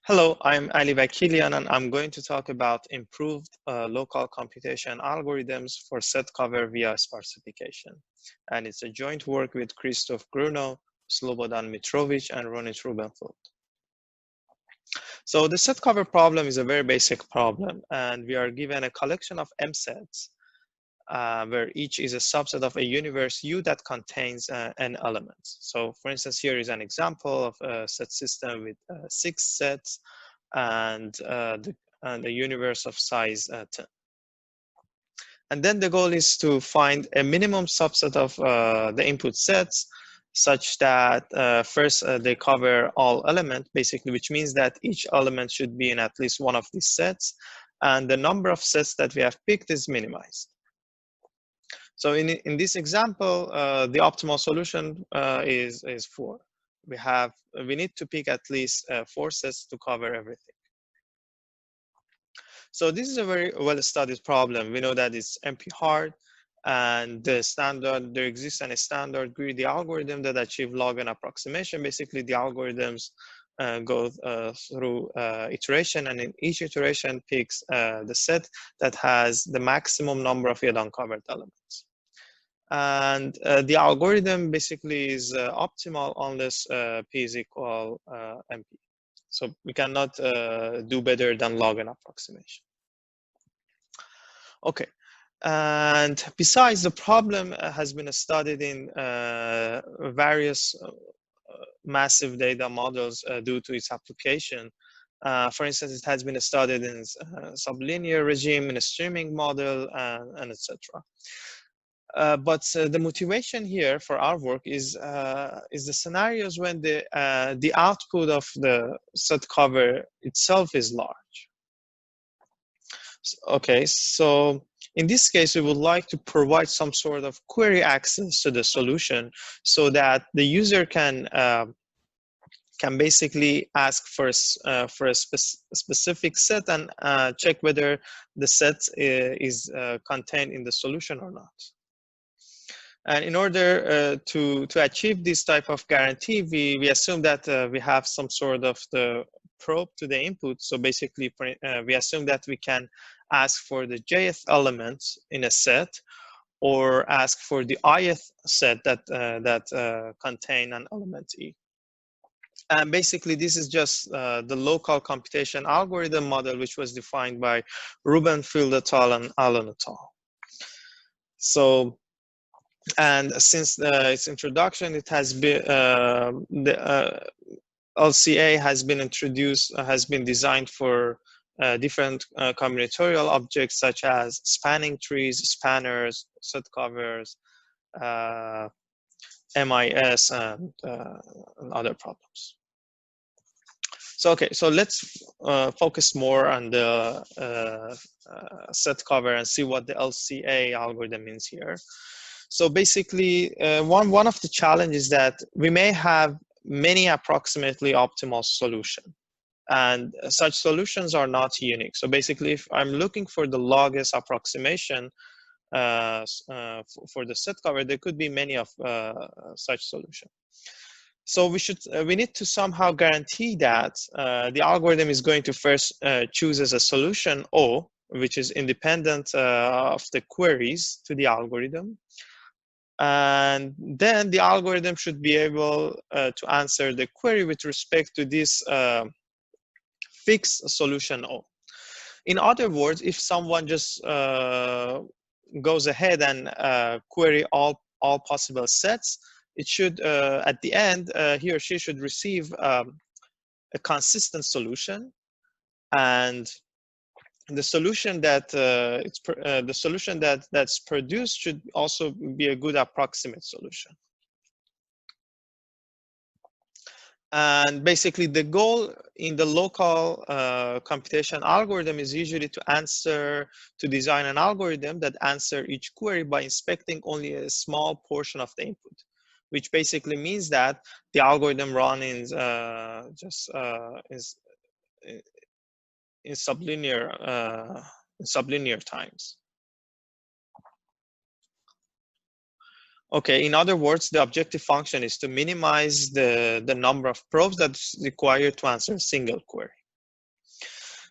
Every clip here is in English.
Hello, I'm Ali Vakilian, and I'm going to talk about improved local computation algorithms for set cover via sparsification. And it's a joint work with Christoph Grunow, Slobodan Mitrovic, and Ronit Rubenfeld. So the set cover problem is a very basic problem, and we are given a collection of M sets where each is a subset of a universe U that contains n elements. So for instance, here is an example of a set system with 6 sets and the universe of size 10. And then the goal is to find a minimum subset of the input sets such that first they cover all elements, basically, which means that each element should be in at least one of these sets, and the number of sets that we have picked is minimized. So in this example, the optimal solution is 4. We need to pick at least 4 sets to cover everything. So this is a very well-studied problem. We know that it's NP hard, and there exists a standard greedy algorithm that achieves log n approximation. Basically, the algorithms go through iteration, and in each iteration picks the set that has the maximum number of yet uncovered elements. And the algorithm basically is optimal unless p is equal np. So we cannot do better than log n approximation. Okay, and besides, the problem has been studied in various massive data models due to its application. For instance, it has been studied in sublinear regime, in a streaming model, and etc. But the motivation here for our work is the scenarios when the output of the set cover itself is large. Okay, so in this case, we would like to provide some sort of query access to the solution so that the user can basically ask for a specific set and check whether the set is contained in the solution or not. And in order to achieve this type of guarantee, we assume that we have some sort of the probe to the input. So basically, we assume that we can ask for the jth element in a set, or ask for the ith set that contain an element e. And basically, this is just the local computation algorithm model, which was defined by Rubenfeld et al. And Allen et al. So, and since its introduction, it has been the LCA has been designed for different combinatorial objects such as spanning trees, spanners, set covers, MIS, and other problems. So okay, so let's focus more on the set cover and see what the LCA algorithm means here. So basically, one of the challenges is that we may have many approximately optimal solutions, and such solutions are not unique. So basically, if I'm looking for the longest approximation for the set cover, there could be many of such solutions. So we need to somehow guarantee that the algorithm is going to first choose as a solution O, which is independent of the queries to the algorithm. And then the algorithm should be able to answer the query with respect to this fixed solution O. In other words, if someone just goes ahead and query all possible sets, it should, at the end, he or she should receive a consistent solution, and the solution that that's produced should also be a good approximate solution. And basically, the goal in the local computation algorithm is usually to design an algorithm that answers each query by inspecting only a small portion of the input, which basically means that the algorithm runs in sublinear times. Okay, in other words, the objective function is to minimize the number of probes that's required to answer a single query.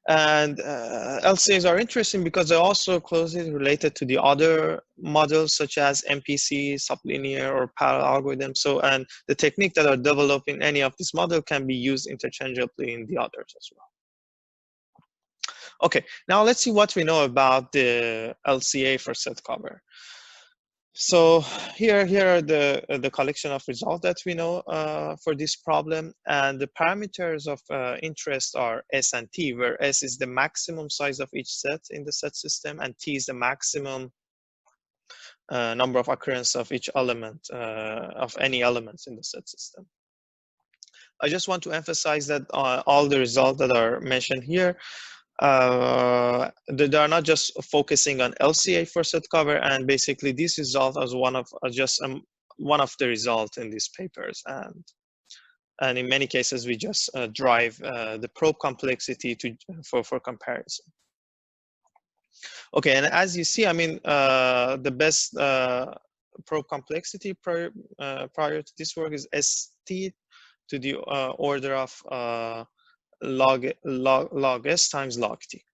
And LCAs are interesting because they're also closely related to the other models such as MPC, sublinear, or parallel algorithms. So, and the technique that are developed in any of these models can be used interchangeably in the others as well. Okay, now let's see what we know about the LCA for set cover. So here are the collection of results that we know for this problem, and the parameters of interest are S and T, where S is the maximum size of each set in the set system, and T is the maximum number of occurrence of each element of any elements in the set system. I just want to emphasize that all the results that are mentioned here, they are not just focusing on LCA for set cover, and basically this result as one of one of the results in these papers, and in many cases we just drive the probe complexity for comparison. Okay, and as you see, I mean the best probe complexity prior to this work is ST to the order of log S times log T.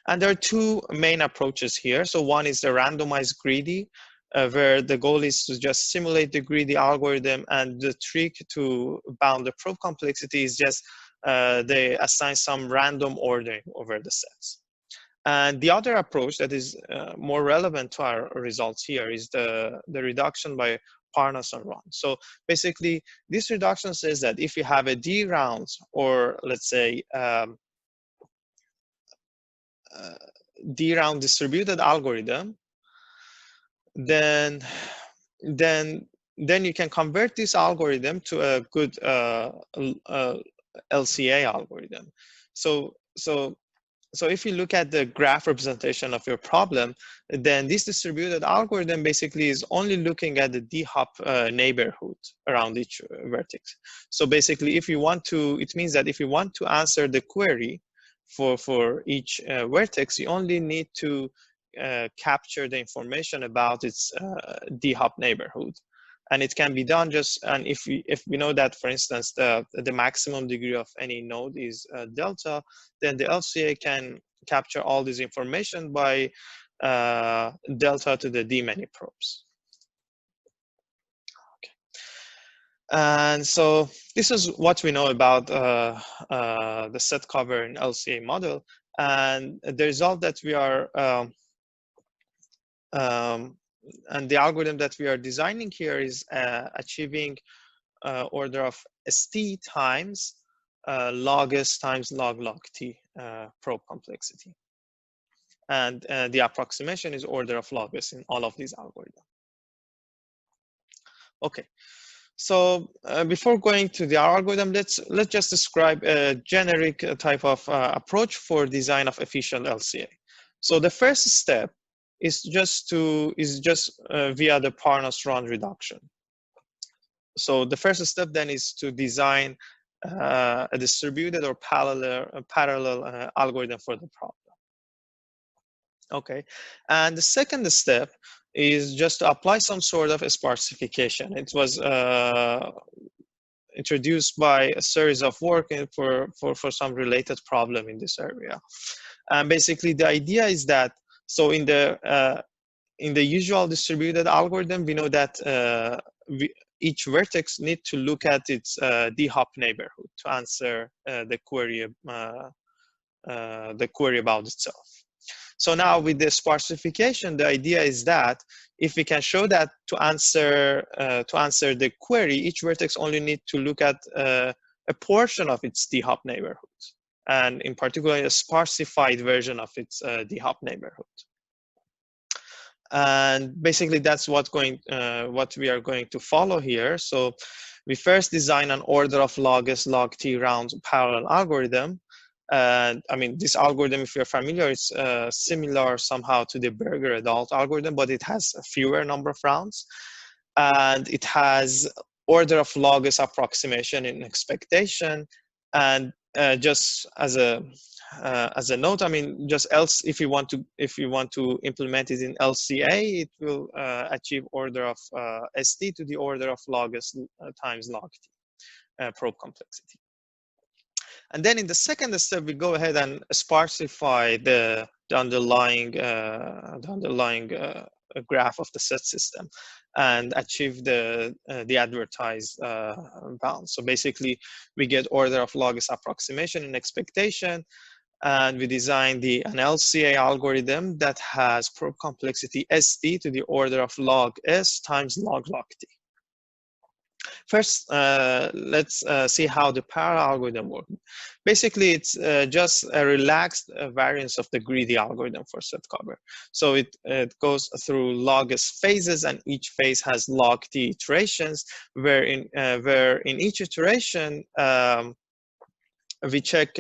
And there are two main approaches here. So one is the randomized greedy, where the goal is to just simulate the greedy algorithm, and the trick to bound the probe complexity is just they assign some random ordering over the sets. And the other approach that is more relevant to our results here is the reduction by Parnas and Ron. So basically, this reduction says that if you have a D rounds, or let's say D round distributed algorithm, then you can convert this algorithm to a good LCA algorithm. So if you look at the graph representation of your problem, then this distributed algorithm basically is only looking at the d-hop neighborhood around each vertex. So basically, if you want to, it means that if you want to answer the query for each vertex, you only need to capture the information about its d-hop neighborhood. And it can be done just, and if we know that, for instance, the maximum degree of any node is delta, then the LCA can capture all this information by delta to the D many probes. Okay. And so this is what we know about the set cover in LCA model. And the result that we are and the algorithm that we are designing here is achieving order of ST times log S times log T probe complexity. And the approximation is order of log S in all of these algorithms. Okay, so before going to the algorithm, let's just describe a generic type of approach for design of efficient LCA. So the first step is just via the Parnas-Ron reduction. So the first step then is to design a distributed or parallel algorithm for the problem. Okay, and the second step is just to apply some sort of a sparsification. It was introduced by a series of work for some related problem in this area. And basically the idea is that, so in the usual distributed algorithm, we know that each vertex need to look at its d-hop neighborhood to answer the query about itself. So now with the sparsification, the idea is that if we can show that to answer the query, each vertex only need to look at a portion of its d-hop neighborhood, and in particular a sparsified version of its d-hop neighborhood. And basically that's what we are going to follow here. So we first design an order of log S log T rounds parallel algorithm. And I mean, this algorithm, if you're familiar, it's similar somehow to the Berger adult algorithm, but it has a fewer number of rounds. And it has order of log S approximation in expectation. And just as a note, I mean, just else, if you want to implement it in LCA, it will achieve order of ST to the order of log S times log T probe complexity. And then in the second step, we go ahead and sparsify the underlying graph of the set system and achieve the advertised bound. So basically, we get order of log s approximation in expectation, and we design an LCA algorithm that has probe complexity ST to the order of log S times log t. First, let's see how the parallel algorithm works. Basically, it's just a relaxed variance of the greedy algorithm for set cover. So it goes through log S phases, and each phase has log t iterations, where in each iteration, we check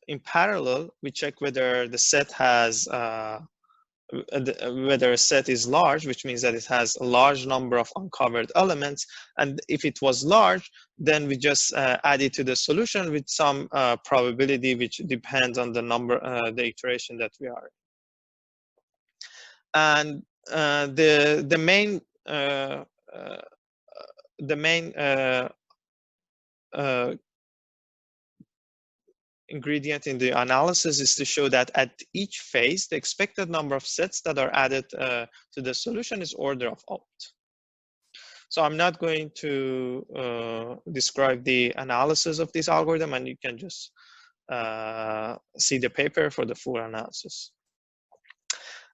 in parallel, we check whether the set has whether a set is large, which means that it has a large number of uncovered elements. And if it was large, then we just add it to the solution with some probability, which depends on the number, the iteration that we are in. And the main ingredient in the analysis is to show that at each phase, the expected number of sets that are added to the solution is order of opt. So I'm not going to describe the analysis of this algorithm, and you can just see the paper for the full analysis.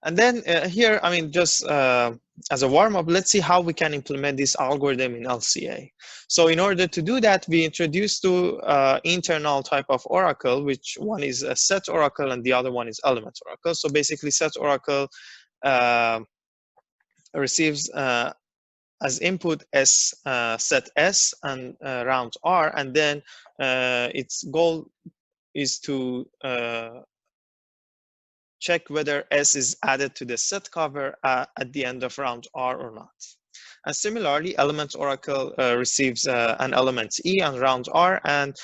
And then here, I mean, just as a warm-up, let's see how we can implement this algorithm in LCA. So in order to do that, we introduced two internal type of oracle, which one is a set oracle and the other one is element oracle. So basically, set oracle receives as input set S and round R, and then its goal is to check whether S is added to the set cover at the end of round R or not. And similarly, element oracle receives an element E on round R, and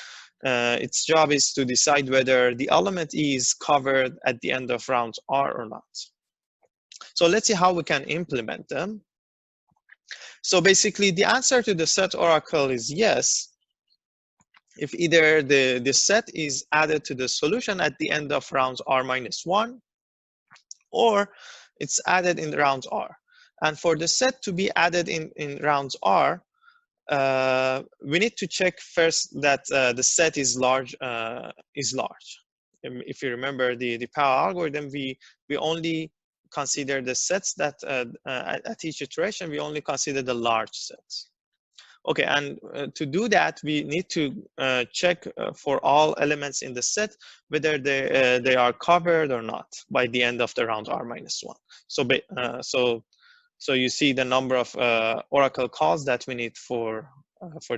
its job is to decide whether the element E is covered at the end of round R or not. So let's see how we can implement them. So basically, the answer to the set oracle is yes, if either the set is added to the solution at the end of round R minus 1, or it's added in round R. And for the set to be added in round R, we need to check first that the set is large. If you remember the parallel algorithm, we only consider the sets that at each iteration, we only consider the large sets. Okay, and to do that, we need to check for all elements in the set whether they are covered or not by the end of the round R minus 1. So you see the number of oracle calls that we need for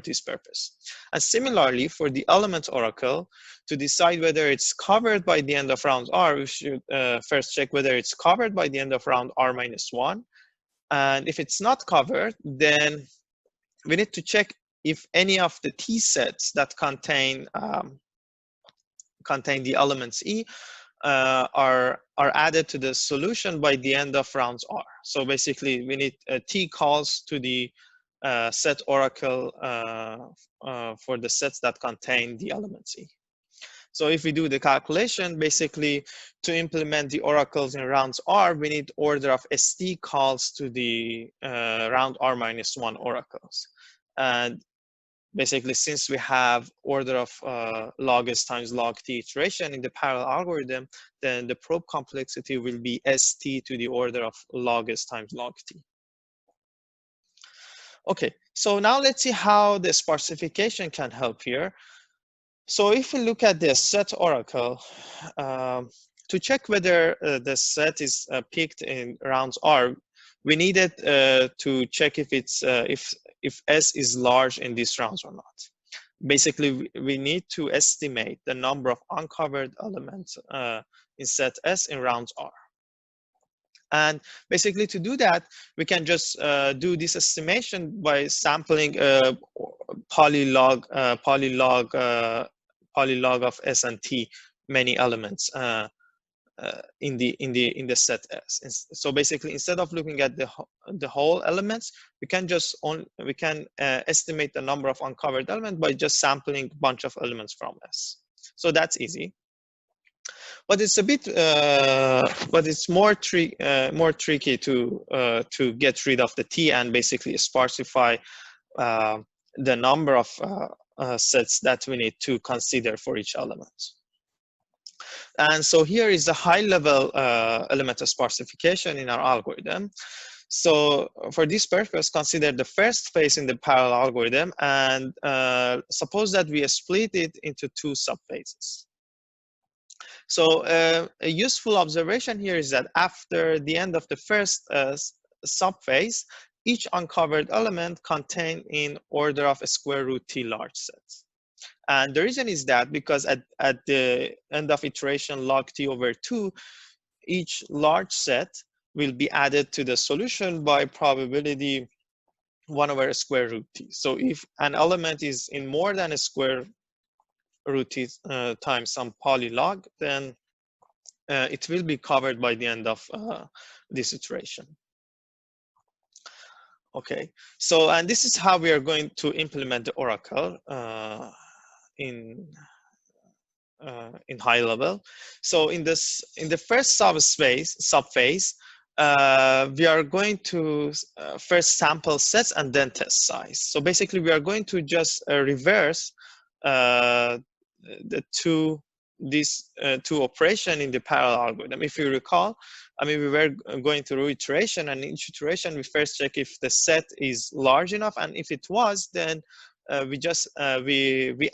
this purpose. And similarly, for the element oracle, to decide whether it's covered by the end of round R, we should first check whether it's covered by the end of round R minus 1. And if it's not covered, then we need to check if any of the T sets that contain the elements E are added to the solution by the end of rounds R. So basically, we need T calls to the set oracle for the sets that contain the elements E. So if we do the calculation, basically, to implement the oracles in rounds R, we need order of ST calls to the round R minus 1 oracles. And basically, since we have order of log S times log T iteration in the parallel algorithm, then the probe complexity will be ST to the order of log S times log T. Okay, so now let's see how the sparsification can help here. So if we look at the set oracle, to check whether the set is picked in rounds R, we needed to check if it's if S is large in these rounds or not. Basically, we need to estimate the number of uncovered elements in set S in rounds R. And basically, to do that, we can just do this estimation by sampling polylog of S and T, many elements in the set S. So basically, instead of looking at the whole elements, we can estimate the number of uncovered elements by just sampling a bunch of elements from S. So that's easy. But it's a bit, but it's more tricky to get rid of the T and basically sparsify the number of sets that we need to consider for each element. And so here is the high-level element of sparsification in our algorithm. So for this purpose, consider the first phase in the parallel algorithm, and suppose that we split it into two subphases. So a useful observation here is that after the end of the first subphase, each uncovered element contained in order of a square root T large sets. And the reason is that because at the end of iteration log T over 2, each large set will be added to the solution by probability 1 over square root T. So if an element is in more than a square root T times some polylog, then it will be covered by the end of this iteration. Okay, so and this is how we are going to implement the oracle in high level. So in the first subphase, we are going to first sample sets and then test size. So basically, we are going to just reverse these two operation in the parallel algorithm. If you recall, I mean, we were going through iteration, and in each iteration, we first check if the set is large enough, and if it was, then we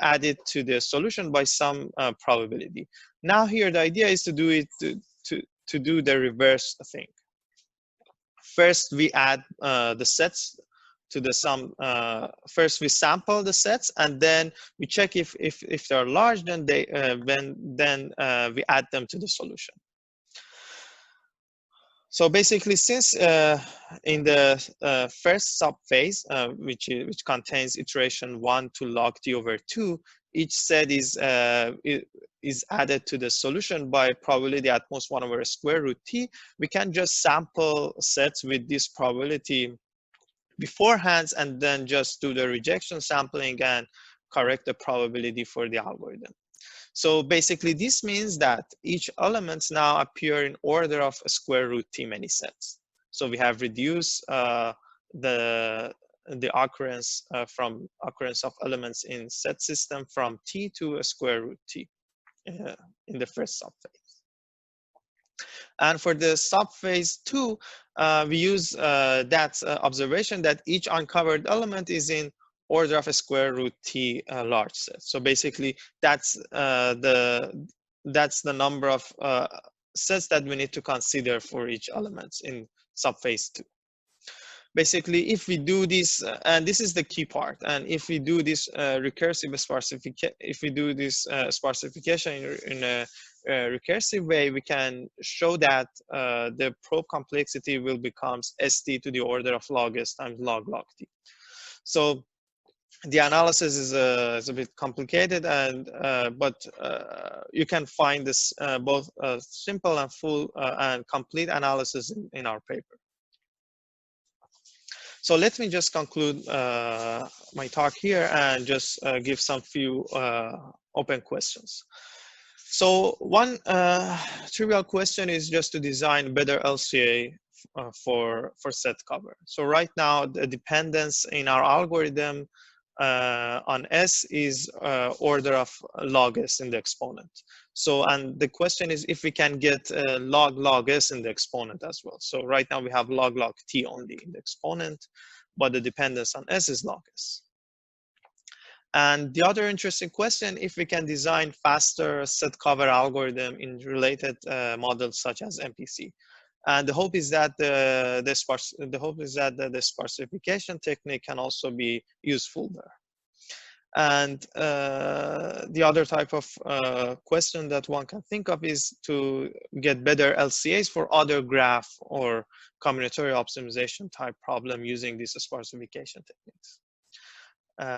add it to the solution by some probability. Now here, the idea is to do it to do the reverse thing. First, we add the sets to the sum. First, we sample the sets, and then we check if they're large. Then we add them to the solution. So basically, since in the first subphase, which contains iteration 1 to log T over 2, each set is added to the solution by probability at most 1 over square root T. We can just sample sets with this probability beforehand, and then just do the rejection sampling and correct the probability for the algorithm. So basically, this means that each elements now appear in order of a square root T many sets. So we have reduced the occurrence from occurrence of elements in set system from T to a square root T in the first subphase. And for the subphase 2, we use that observation that each uncovered element is in order of a square root T large set. So basically, that's the number of sets that we need to consider for each element in subphase 2. Basically, if we do this, and this is the key part, and if we do this recursive sparsification, sparsification in a recursive way, we can show that the probe complexity will become st to the order of log s times log T. So the analysis is a bit complicated, and but you can find this both simple and full and complete analysis in our paper. So let me just conclude my talk here and just give some few open questions. So one trivial question is just to design better LCA for set cover. So right now, the dependence in our algorithm on S is order of log S in the exponent. So, and the question is if we can get log S in the exponent as well. So right now we have log T only in the exponent, but the dependence on S is log S. And the other interesting question, if we can design faster set cover algorithm in related models such as MPC. And the hope is that the sparsification technique can also be useful there. And the other type of question that one can think of is to get better LCAs for other graph or combinatorial optimization type problem using these sparsification techniques.